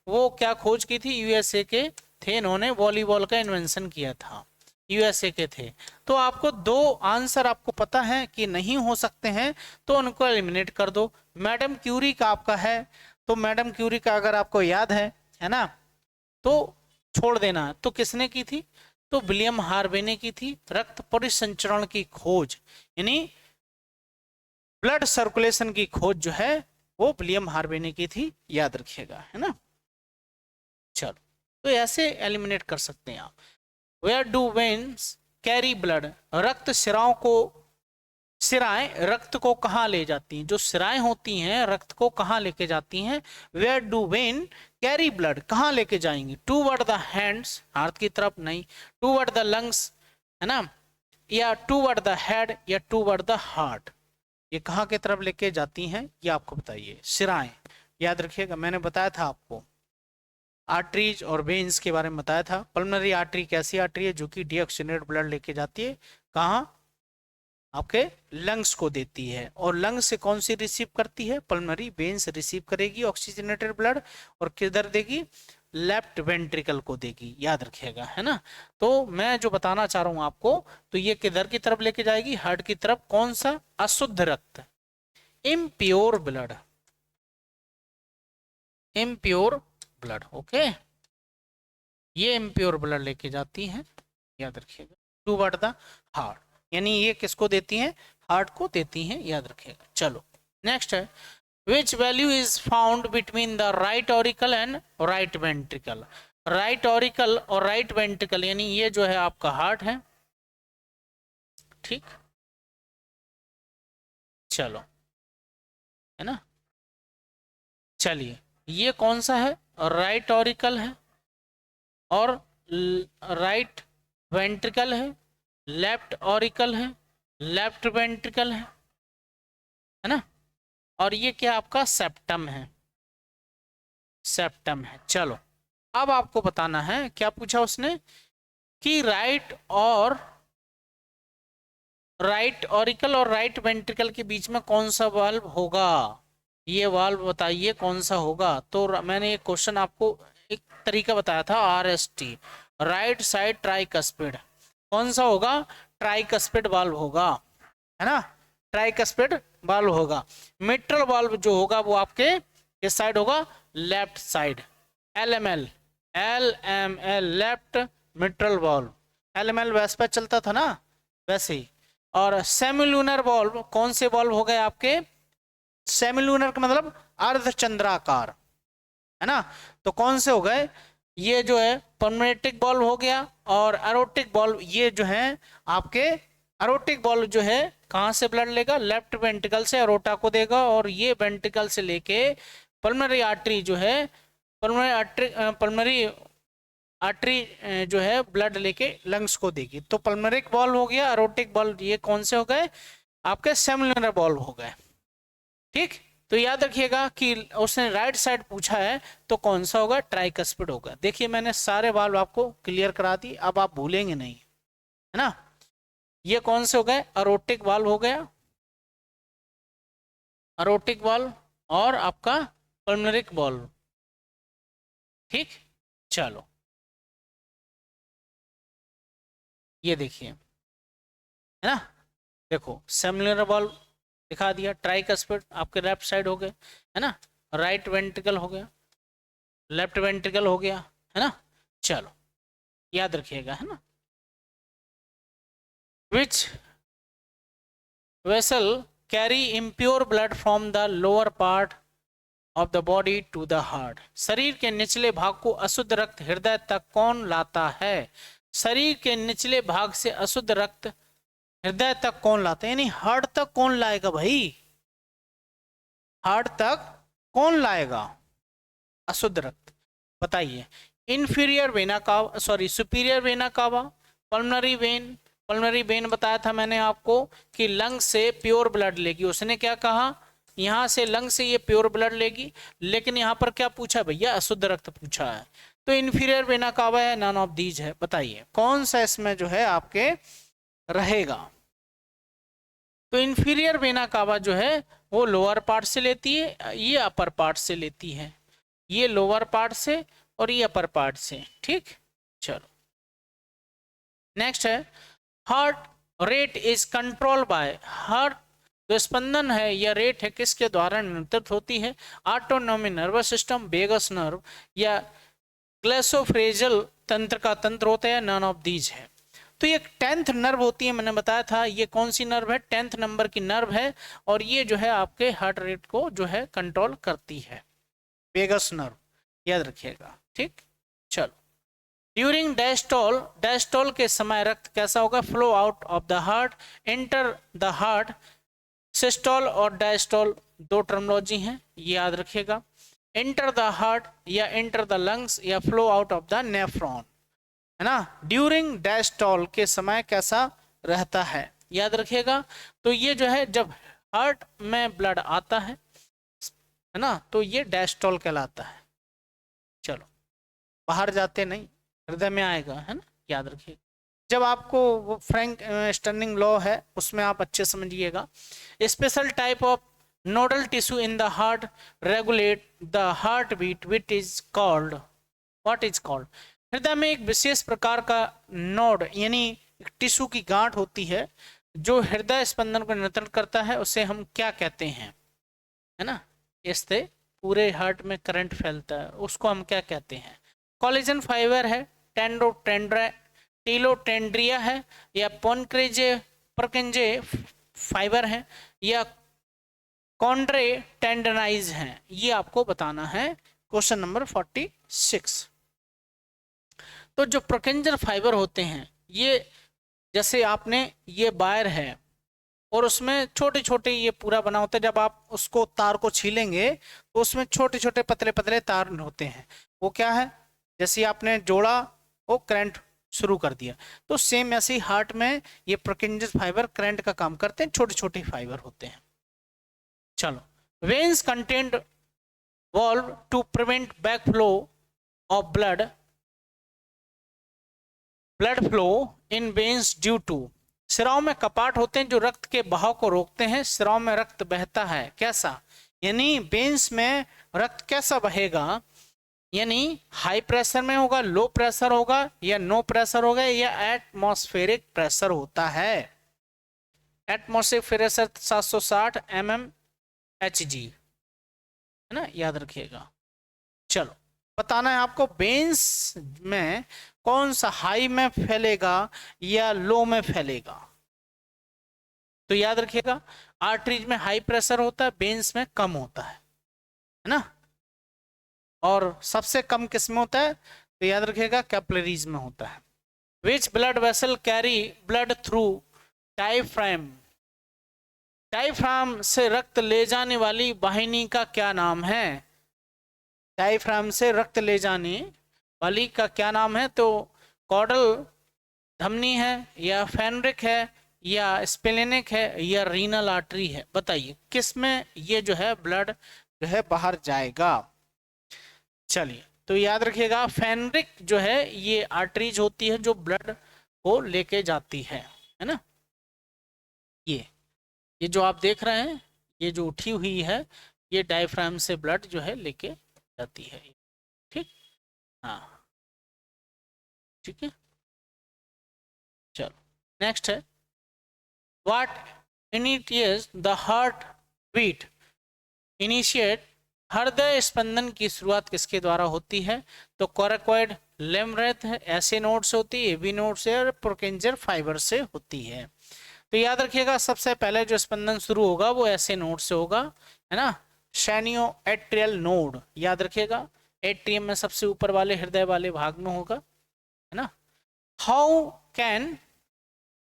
Speaker 1: वो क्या खोज की थी, यूएसए के थे, इन्होंने वॉलीबॉल का इन्वेंशन किया था, यूएसए के थे। तो आपको दो आंसर आपको पता है कि नहीं हो सकते हैं, तो उनको एलिमिनेट कर दो। मैडम क्यूरी का आपका है, तो मैडम क्यूरी का अगर आपको याद है ना, तो छोड़ देना। तो किसने की थी, तो विलियम हार्वे ने की थी, रक्त परिसंचरण की खोज, यानी ब्लड सर्कुलेशन की खोज जो है वो विलियम हार्वे ने की थी, याद रखिएगा, है ना। चलो, तो ऐसे एलिमिनेट कर सकते हैं आप। Where do veins carry blood, रक्त सिराओं को, सिराएं रक्त को कहाँ ले जाती हैं, जो सिराएं होती हैं रक्त को कहाँ लेके जाती हैं, where do vein carry blood, कहाँ लेके जाएंगी, टूवर्ड द हैंड्स, हाथ की तरफ नहीं, टूवर्ड द लंग्स, है ना, या टूवर्ड द हेड, या टूवर्ड द हार्ट, ये कहाँ की तरफ लेके जाती हैं, ये आपको बताइए। सिराएं याद रखिएगा, मैंने बताया था आपको आर्टरीज और वेन्स के बारे में बताया था। पल्मोनरी आर्टरी कैसी आर्टरी है, जो कि डीऑक्सीजनेटेड ब्लड लेके जाती है कहाँ, आपके लंग्स को देती है, और लंग्स से कौन सी रिसीव करती है, पल्मोनरी वेन्स रिसीव करेगी ऑक्सीजनेटेड ब्लड, और किधर देगी, लेफ्ट वेंट्रिकल को देगी, याद रखिएगा, है ना। तो मैं जो बताना चाह रहा हूं आपको, तो ये किधर की तरफ लेके जाएगी, हार्ट की तरफ। कौन सा, अशुद्ध रक्त, impure blood, impure blood, okay, ये इम्प्योर ब्लड लेके जाती हैं, याद रखिएगा, टूवर्ड द हार्ट, यानी ये किसको देती हैं, हार्ट को देती हैं, याद रखिएगा। चलो नेक्स्ट है, which valve is found between the right auricle and right ventricle, right auricle और राइट वेंट्रिकल, यानी ये जो है आपका हार्ट है, ठीक, चलो, है ना। चलिए, ये कौन सा है, राइट ऑरिकल है, और राइट वेंट्रिकल है, लेफ्ट ऑरिकल है, लेफ्ट वेंट्रिकल है ना, और ये क्या आपका सेप्टम है, सेप्टम है। चलो, अब आपको बताना है, क्या पूछा उसने, कि राइट ऑरिकल और राइट वेंट्रिकल के बीच में कौन सा वाल्व होगा, ये वाल्व बताइए कौन सा होगा। तो मैंने ये क्वेश्चन आपको एक तरीका बताया था, RST, राइट साइड ट्राइकस्पिड, कौन सा होगा, ट्राइकस्पिड वाल्व होगा, है ना, ट्राइकस्पिड वाल्व होगा। मिट्रल वाल्व जो होगा वो आपके किस साइड होगा, left side, LML left mitral valve, LML वैसे पे चलता था ना, वैसे ही। और सेमिलूनर वाल्व, कौन से वाल्व हो गए आपके, सेमिलूनर का मतलब अर्धचंद्राकार, है ना, तो कौन से हो गए, ये जो है पल्मोनेटिक वाल्व हो गया, और एरोटिक वाल्व, ये जो है आपके एरोटिक वाल्व जो है कहां से ब्लड लेगा, लेफ्ट वेंट्रिकल से एरोटा को देगा, और ये वेंट्रिकल से लेके पल्मोनरी आर्टरी जो है, पल्मोनरी आर्टरी जो है ब्लड लेके लंग्स को देगी। तो पल्मोनरिक वाल्व हो गया, एरोटिक वाल्व, ये कौन से हो गए, आपके सेमिलुनर वाल्व हो गए, ठीक। तो याद रखिएगा कि उसने राइट साइड पूछा है, तो कौन सा होगा, ट्राइकस्पिड होगा। देखिए, मैंने सारे वाल्व आपको क्लियर करा दी, अब आप भूलेंगे नहीं, है ना। ये कौन से हो गए, एरोटिक वाल्व हो गया, एरोटिक वाल्व, और आपका पल्मोनरी वॉल्व। ठीक, चलो ये देखिए, है ना, देखो सेमिलर वॉल्व दिखा दिया, ट्राइकस्पिड आपके लेफ्ट साइड हो गए, है ना, राइट वेंट्रिकल हो गया, लेफ्ट वेंट्रिकल हो गया, है ना। चलो याद रखिएगा, है ना। Which vessel carry impure blood from the lower part of the body to the heart. शरीर के निचले भाग को अशुद्ध रक्त हृदय तक कौन लाता है? शरीर के निचले भाग से अशुद्ध रक्त हृदय तक कौन लाता है, यानी हार्ट तक कौन लाएगा भाई? हार्ट तक कौन लाएगा अशुद्ध रक्त? बताइए। Inferior vena cava, sorry superior vena cava, pulmonary vein. Pulmonary vein बताया था मैंने आपको कि लंग से प्योर ब्लड लेगी, उसने क्या कहा, यहां से लंग से ये प्योर ब्लड लेगी, लेकिन यहां पर क्या पूछा भैया, अशुद्ध रक्त पूछा है। तो इंफीरियर वेना कावा है, नन ऑफ दीज है। बताइए कौन सा इसमें जो है आपके रहेगा? तो इंफीरियर वेना कावा जो है वो लोअर पार्ट से लेती है, ये अपर पार्ट से लेती है, ये लोअर पार्ट से और ये अपर पार्ट से। ठीक, चलो नेक्स्ट है, heart rate is control by, heart जो स्पंदन है या रेट है किसके द्वारा नियंत्रित होती है? Autonomic nervous system, vagus nerve या ग्लेसोफ्रेजल तंत्र का तंत्र होता है, नन ऑफ दीज है। तो ये 10th नर्व होती है, मैंने बताया था ये कौन सी नर्व है, 10th नंबर की नर्व है, और ये जो है आपके हार्ट रेट को जो है कंट्रोल करती है, वेगस नर्व, याद रखिएगा। ठीक, चलो ड्यूरिंग डायस्टोल, डायस्टोल के समय रक्त कैसा होगा? Flow out of the heart, enter the heart. Systole और डायस्टोल दो टर्मोलॉजी हैं, ये याद रखिएगा। एंटर द हार्ट या एंटर द लंग्स या flow out of the nephron, है ना। ड्यूरिंग डायस्टोल के समय कैसा रहता है, याद रखिएगा। तो ये जो है जब हार्ट में ब्लड आता है ना, तो ये डायस्टोल कहलाता है। चलो बाहर जाते नहीं, हृदय में आएगा, है ना, याद रखिएगा। जब आपको वो फ्रैंक स्टर्निंग लॉ है उसमें आप अच्छे समझिएगा। Special type of nodal tissue in the heart regulate the heart beat which is called, what is called? हृदय में एक विशेष प्रकार का नोड यानी टिश्यू की गांठ होती है जो हृदय स्पंदन को नियंत्रित करता है, उसे हम क्या कहते हैं, है ना, इससे पूरे हार्ट में करंट फैलता है, उसको हम क्या कहते हैं? कोलेजन फाइबर है, टेलोटेंड्रिया है, या पोनक्रेजे परकेंजे फाइबर है, या कॉन्ड्रे टेंडनाइज है, ये आपको बताना है। Question number 46। तो जो प्रकेंजर फाइबर होते हैं ये, जैसे आपने ये वायर है और उसमें छोटे छोटे ये पूरा बना होता है, जब आप उसको तार को छीलेंगे तो उसमें छोटे छोटे पतले पतले तार होते हैं, वो क्या है, जैसे आपने जोड़ा वो करंट शुरू कर दिया। तो सेम ऐसे ही हार्ट में ये प्रकेंजर फाइबर करंट का काम करते हैं, छोटे छोटे फाइबर होते हैं। चलो veins content valve to prevent back flow of blood, blood flow in veins due to, सिराओं में कपाट होते हैं जो रक्त के बहाव को रोकते हैं, सिराओं में रक्त बहता है कैसा, यानी वेन्स में रक्त कैसा बहेगा, यानी हाई प्रेशर में होगा, लो प्रेशर होगा, या नो प्रेशर होगा, या एटमॉस्फेरिक प्रेशर होता है। एटमॉस्फेरिक प्रेशर 760 mmHg, है ना, याद रखिएगा। चलो बताना है आपको वेन्स में कौन सा हाई में फैलेगा या लो में फैलेगा। तो याद रखिएगा आर्टरीज में हाई प्रेशर होता है, वेन्स में कम होता है ना, और सबसे कम किस में होता है? तो याद रखिएगा कैपिलरीज में होता है। Which blood vessel carry blood through diaphragm, diaphragm से रक्त ले जाने वाली वाहिनी का क्या नाम है? डायफ्राम से रक्त ले जाने वाली का क्या नाम है? तो कॉडल धमनी है, या फेनरिक है, या स्प्लेनिक है, या रीनल आर्टरी है। बताइए किस में ये जो है ब्लड जो है बाहर जाएगा। चलिए तो याद रखिएगा फेनरिक जो है ये आर्टरीज होती है जो ब्लड को लेके जाती है ना। ये जो आप देख रहे हैं ये जो उठी हुई है ये डायफ्राम से ब्लड जो है लेके जाती है। ठीक, हाँ ठीक है। चलो नेक्स्ट है, what initiates the heart beat. Initiate, हृदय स्पंदन की शुरुआत किसके द्वारा होती है? तो कोरेकोइड लेमरेथ है, ऐसे नोड से होती है, एबी नोड से और प्रोकेंजर फाइबर से होती है। तो याद रखिएगा सबसे पहले जो स्पंदन शुरू होगा वो ऐसे नोड से होगा, है ना, शैनियो एट्रियल नोड, याद रखिएगा एट्रियम में सबसे ऊपर वाले हृदय वाले भाग में होगा, है ना। How can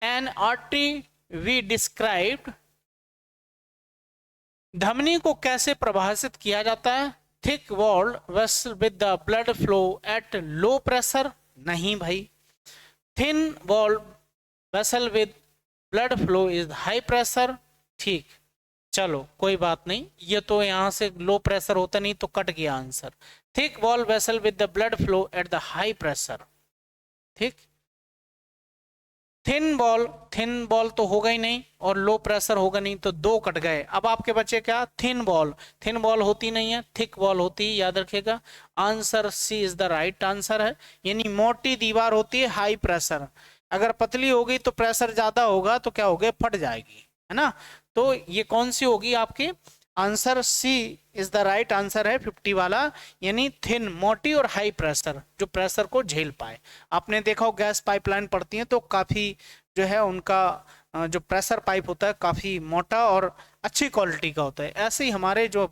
Speaker 1: an artery be described, धमनी को कैसे परिभाषित किया जाता है? Thick walled vessel with the blood flow at low pressure, नहीं भाई, thin walled vessel with blood flow is high pressure. ठीक, चलो कोई बात नहीं, ये तो यहां से लो प्रेशर होता नहीं तो कट गया answer. Thick wall vessel with the blood flow at the high pressure. ठीक, थिन बॉल तो होगा ही नहीं और लो प्रेशर होगा नहीं, तो दो कट गए। अब आपके बच्चे क्या, थिन बॉल होती नहीं है, थिक बॉल होती है, याद रखिएगा answer C is the right answer है। यानी मोटी दीवार होती है हाई प्रेशर, अगर पतली होगी तो प्रेशर ज्यादा होगा तो क्या होगा, फट जाएगी, है ना। तो ये कौन सी होगी आपकी, answer C is the right answer है 50 वाला, यानी थिन मोटी और हाई प्रेशर, जो प्रेशर को झेल पाए। आपने देखा हो गैस पाइपलाइन पड़ती है तो काफी जो है उनका जो प्रेशर पाइप होता है काफी मोटा और अच्छी क्वालिटी का होता है। ऐसे ही हमारे जो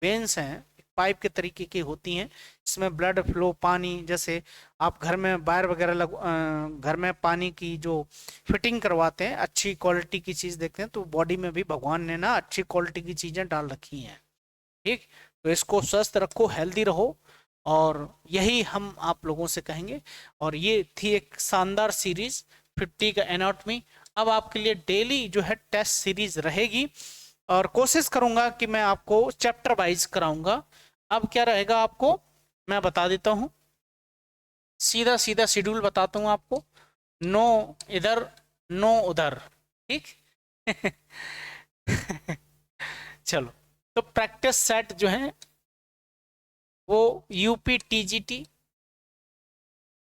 Speaker 1: वेन्स हैं पाइप के तरीके की होती हैं, इसमें ब्लड फ्लो, पानी, जैसे आप घर में वायर वगैरह घर में पानी की जो फिटिंग करवाते हैं, अच्छी क्वालिटी की चीज़ देखते हैं तो बॉडी में भी भगवान ने ना अच्छी क्वालिटी की चीज़ें डाल रखी हैं। ठीक, तो इसको स्वस्थ रखो, हेल्दी रहो, और यही हम आप लोगों से कहेंगे। और ये थी एक शानदार सीरीज 50 का एनाटॉमी। अब आपके लिए डेली जो है टेस्ट सीरीज रहेगी और कोशिश करूंगा कि मैं आपको चैप्टर वाइज कराऊंगा। अब क्या रहेगा आपको मैं बता देता हूं, सीधा सीधा शेड्यूल बताता हूं आपको, नो इधर नो उधर। ठीक चलो, तो प्रैक्टिस सेट जो है वो यूपी टीजीटी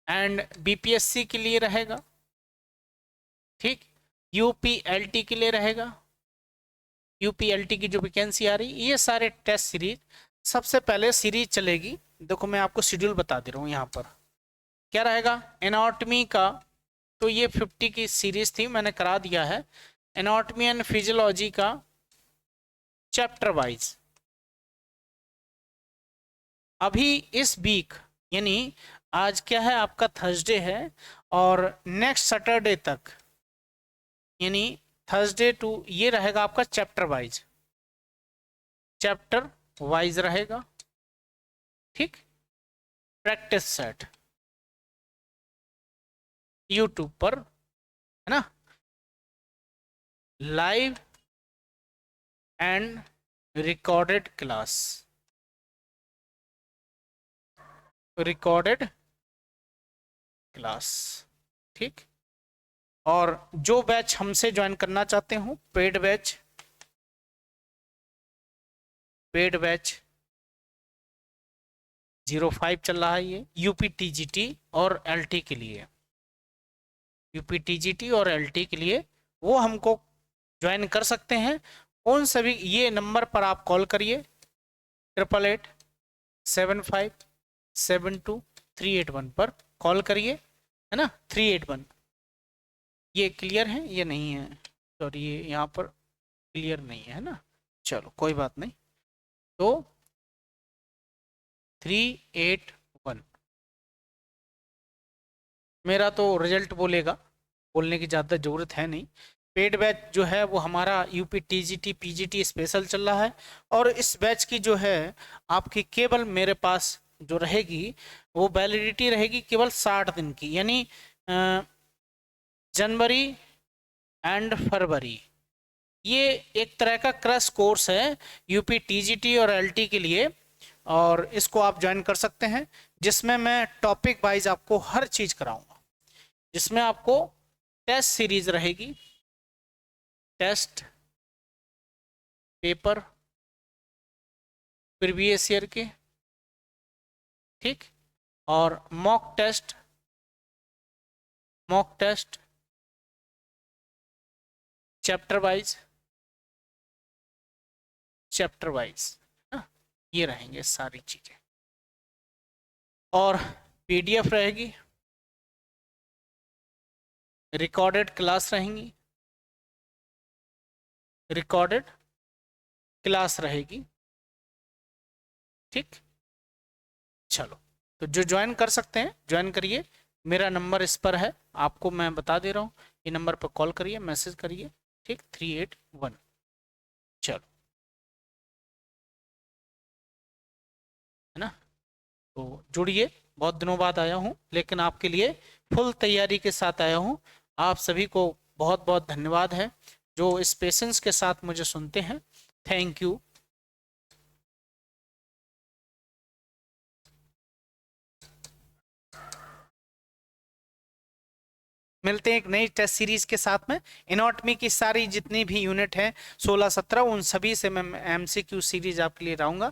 Speaker 1: एंड बीपीएससी के लिए रहेगा। ठीक, यूपीएलटी के लिए रहेगा, यूपीएलटी की जो वैकेंसी आ रही, ये सारे टेस्ट सीरीज सबसे पहले सीरीज चलेगी। देखो मैं आपको शेड्यूल बता दे रहा हूँ यहाँ पर क्या रहेगा। एनाटॉमी का तो ये 50 की सीरीज थी, मैंने करा दिया है। एनाटॉमी एंड फिजियोलॉजी का चैप्टर वाइज अभी इस वीक, यानी आज क्या है आपका थर्सडे है, और नेक्स्ट सैटरडे तक, यानी थर्सडे टू, ये रहेगा आपका चैप्टर वाइज रहेगा। ठीक, प्रैक्टिस सेट यूट्यूब पर, है ना, live and recorded class, recorded class. ठीक, और जो बैच हमसे ज्वाइन करना चाहते हो, पेड बैच 05 चल रहा है, ये यूपी टीजीटी और एलटी के लिए, यूपी टीजीटी और एलटी के लिए वो हमको ज्वाइन कर सकते हैं। उन सभी ये नंबर पर आप कॉल करिए, 8887572381 पर कॉल करिए, है ना, 381। ये क्लियर है, ये नहीं है, सॉरी ये यहाँ पर क्लियर नहीं है ना, चलो कोई बात नहीं। तो 381 मेरा तो रिजल्ट बोलेगा, बोलने की ज़्यादा ज़रूरत है नहीं। पेड बैच जो है वो हमारा यूपी टीजीटी पीजीटी स्पेशल चल रहा है, और इस बैच की जो है आपकी केवल मेरे पास जो रहेगी वो वैलिडिटी रहेगी केवल 60 दिन की, यानी जनवरी एंड फरवरी। ये एक तरह का क्रैश कोर्स है यूपी टीजीटी और एलटी के लिए, और इसको आप ज्वाइन कर सकते हैं, जिसमें मैं टॉपिक वाइज आपको हर चीज़ कराऊंगा, जिसमें आपको टेस्ट सीरीज रहेगी, टेस्ट पेपर प्रीवियस ईयर के, ठीक, और मॉक टेस्ट चैप्टर वाइज ये रहेंगे सारी चीजें। और पीडीएफ रहेगी, रिकॉर्डेड क्लास रहेंगी, रिकॉर्डेड क्लास रहेगी, ठीक। चलो, तो जो ज्वाइन कर सकते हैं ज्वाइन करिए, मेरा नंबर इस पर है, आपको मैं बता दे रहा हूँ, ये नंबर पर कॉल करिए, मैसेज करिए, ठीक, 381। चलो, है ना, तो जुड़िए, बहुत दिनों बाद आया हूँ, लेकिन आपके लिए फुल तैयारी के साथ आया हूँ। आप सभी को बहुत बहुत धन्यवाद है जो इस पेशेंस के साथ मुझे सुनते हैं। Thank you. मिलते हैं एक नई टेस्ट सीरीज के साथ में। एनाटॉमी की सारी जितनी भी यूनिट है 16-17, उन सभी से मैं एमसीक्यू सीरीज आपके लिए लाऊंगा।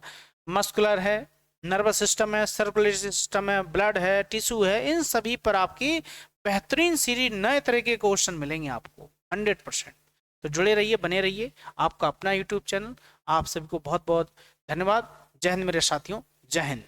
Speaker 1: मस्कुलर है, नर्वस सिस्टम है, सर्कुलेटरी सिस्टम है, ब्लड है, टिश्यू है, इन सभी पर आपकी बेहतरीन सीरीज, नए तरह के क्वेश्चन मिलेंगे आपको 100%। तो जुड़े रहिए, बने रहिए। आपका अपना यूट्यूब चैनल। आप सभी को बहुत बहुत धन्यवाद। जय हिंद मेरे साथियों, जय हिंद।